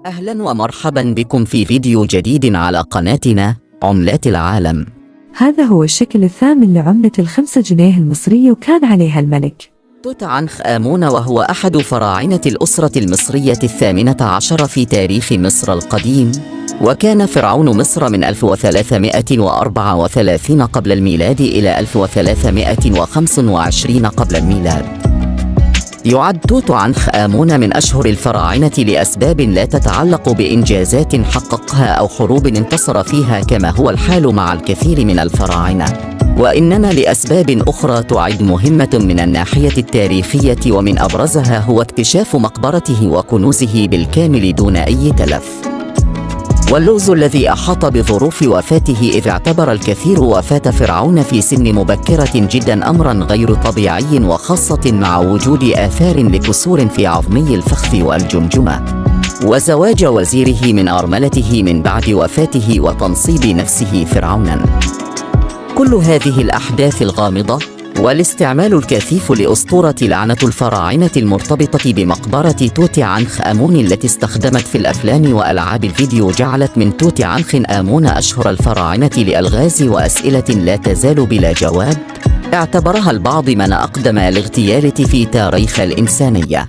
أهلا ومرحبا بكم في فيديو جديد على قناتنا عملات العالم. هذا هو الشكل الثامن لعملة ال5 جنيه المصرية وكان عليها الملك توت عنخ آمون، وهو أحد فراعنة الأسرة المصرية 18 في تاريخ مصر القديم، وكان فرعون مصر من 1334 قبل الميلاد إلى 1325 قبل الميلاد. يعد توت عنخ آمون من أشهر الفراعنة لأسباب لا تتعلق بإنجازات حققها أو حروب انتصر فيها كما هو الحال مع الكثير من الفراعنة، وإنما لأسباب أخرى تعد مهمة من الناحية التاريخية، ومن أبرزها هو اكتشاف مقبرته وكنوزه بالكامل دون أي تلف. واللغز الذي أحاط بظروف وفاته، إذ اعتبر الكثير وفاة فرعون في سن مبكرة جدا أمرا غير طبيعي، وخاصة مع وجود آثار لكسور في عظمي الفخذ والجمجمة، وزواج وزيره من أرملته من بعد وفاته، وتنصيب نفسه فرعونا. كل هذه الأحداث الغامضة والاستعمال الكثيف لأسطورة لعنة الفراعنة المرتبطة بمقبرة توت عنخ آمون التي استخدمت في الأفلام وألعاب الفيديو جعلت من توت عنخ آمون أشهر الفراعنة لألغاز وأسئلة لا تزال بلا جواب، اعتبرها البعض من أقدم الاغتيال في تاريخ الإنسانية.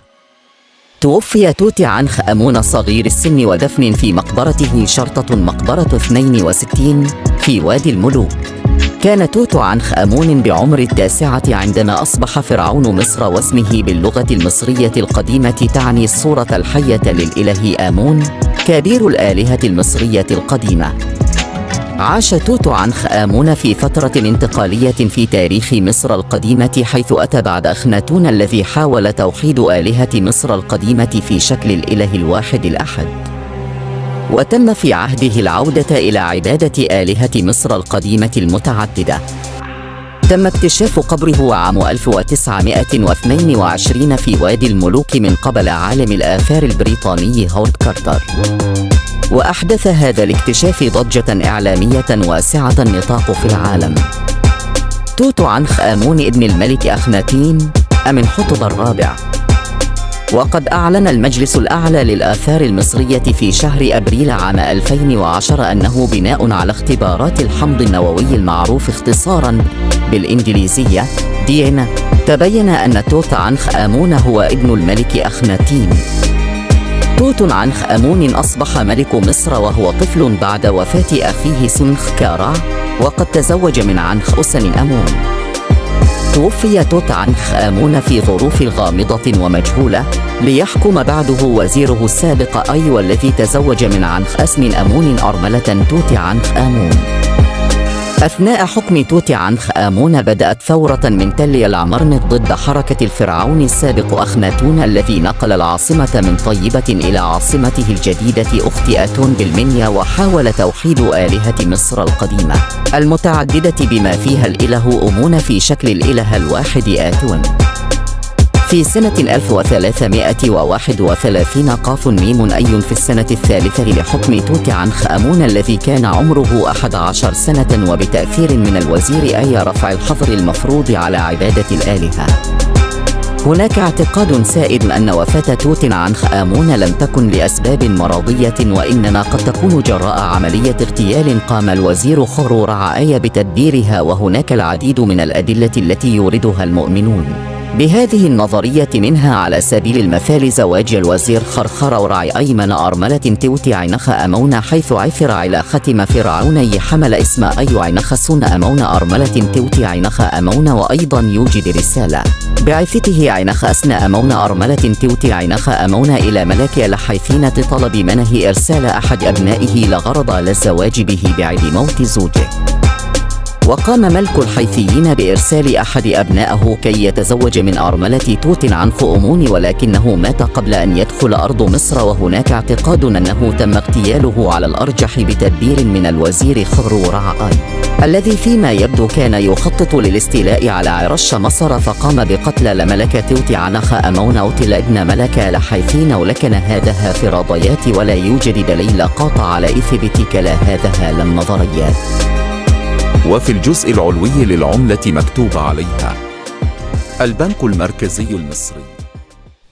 توفي توت عنخ آمون صغير السن ودفن في مقبرته شرطة مقبرة 62 في وادي الملوك. كان توت عنخ آمون بعمر 9 عندما أصبح فرعون مصر، واسمه باللغة المصرية القديمة تعني الصورة الحية للإله آمون، كبير الآلهة المصرية القديمة. عاش توت عنخ آمون في فترة انتقالية في تاريخ مصر القديمة، حيث أتى بعد أخناتون الذي حاول توحيد آلهة مصر القديمة في شكل الإله الواحد الأحد. وتم في عهده العودة إلى عبادة آلهة مصر القديمة المتعددة. تم اكتشاف قبره عام 1922 في وادي الملوك من قبل عالم الآثار البريطاني هوارد كارتر، وأحدث هذا الاكتشاف ضجة إعلامية واسعة النطاق في العالم. توت عنخ آمون ابن الملك أخناتين أمنحتب الرابع. وقد أعلن المجلس الأعلى للآثار المصرية في شهر أبريل عام 2010 أنه بناء على اختبارات الحمض النووي المعروف اختصاراً بالإنجليزية DNA، تبين أن توت عنخ آمون هو ابن الملك أخناتين. توت عنخ آمون أصبح ملك مصر وهو طفل بعد وفاة أخيه سنخ كارع، وقد تزوج من عنخ أسن آمون. توفي توت عنخ آمون في ظروف غامضة ومجهولة، ليحكم بعده وزيره السابق والذي تزوج من عنخ أسن آمون أرملة توت عنخ آمون. أثناء حكم توت عنخ آمون بدأت ثورة من تل العمرنة ضد حركة الفرعون السابق أخناتون، الذي نقل العاصمة من طيبة إلى عاصمته الجديدة أخت آتون بالمنيا، وحاول توحيد آلهة مصر القديمة المتعددة بما فيها الإله أمون في شكل الإله الواحد آتون. في سنة 1331 قاف ميم أي في السنة الثالثة لحكم توت عنخ آمون الذي كان عمره 11 سنة، وبتأثير من الوزير أي رفع الحظر المفروض على عبادة الآلهة. هناك اعتقاد سائد أن وفاة توت عنخ آمون لم تكن لأسباب مرضية، وإنما قد تكون جراء عملية اغتيال قام الوزير خورو رعاي بتدبيرها، وهناك العديد من الأدلة التي يوردها المؤمنون بهذه النظرية، منها على سبيل المثال زواج الوزير خرخر ورعي أيمن أرملة توت عنخ آمون، حيث عثر على ختم فرعوني حمل اسم أي عنخ سن آمون أرملة توت عنخ آمون، وأيضا يوجد رسالة بعثته عنخ أسن آمون أرملة توت عنخ آمون إلى ملاك الحيثينة طلب منه إرسال أحد أبنائه لغرض للزواج به بعد موت زوجه. وقام ملك الحيثيين بإرسال أحد أبنائه كي يتزوج من أرملة توت عنخ آمون، ولكنه مات قبل أن يدخل أرض مصر، وهناك اعتقاد أنه تم اغتياله على الأرجح بتدبير من الوزير خورو رعاي، الذي فيما يبدو كان يخطط للاستيلاء على عرش مصر، فقام بقتل لملك توت عنخ آمون أوتل ابن ملك لحيثين، ولكن هذا فرضيات ولا يوجد دليل قاطع على إثبات كلا هذا النظريات. وفي الجزء العلوي للعملة مكتوب عليها: البنك المركزي المصري.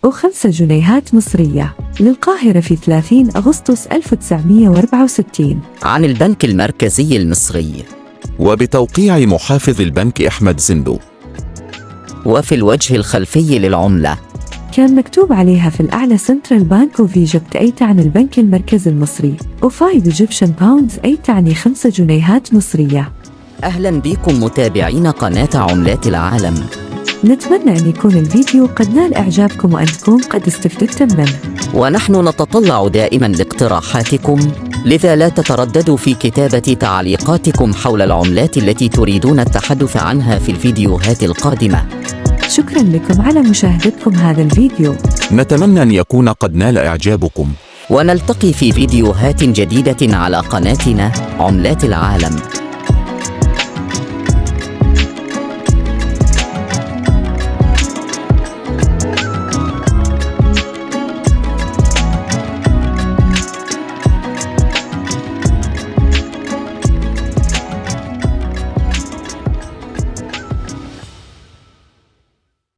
و5 جنيهات مصرية للقاهرة في 30 أغسطس 1964. عن البنك المركزي المصري. وبتوقيع محافظ البنك أحمد زندو. وفي الوجه الخلفي للعملة كان مكتوب عليها في الأعلى سنترال بانك اوف ايجيبت أي تعني البنك المركزي المصري، و5 ايجيبشن باوندز أي تعني 5 جنيهات مصرية. أهلا بكم متابعين قناة عملات العالم. نتمنى أن يكون الفيديو قد نال إعجابكم وأن تكون قد استفدتم منه، ونحن نتطلع دائما لاقتراحاتكم، لذا لا تترددوا في كتابة تعليقاتكم حول العملات التي تريدون التحدث عنها في الفيديوهات القادمة. شكرا لكم على مشاهدتكم هذا الفيديو. نتمنى أن يكون قد نال إعجابكم، ونلتقي في فيديوهات جديدة على قناتنا عملات العالم.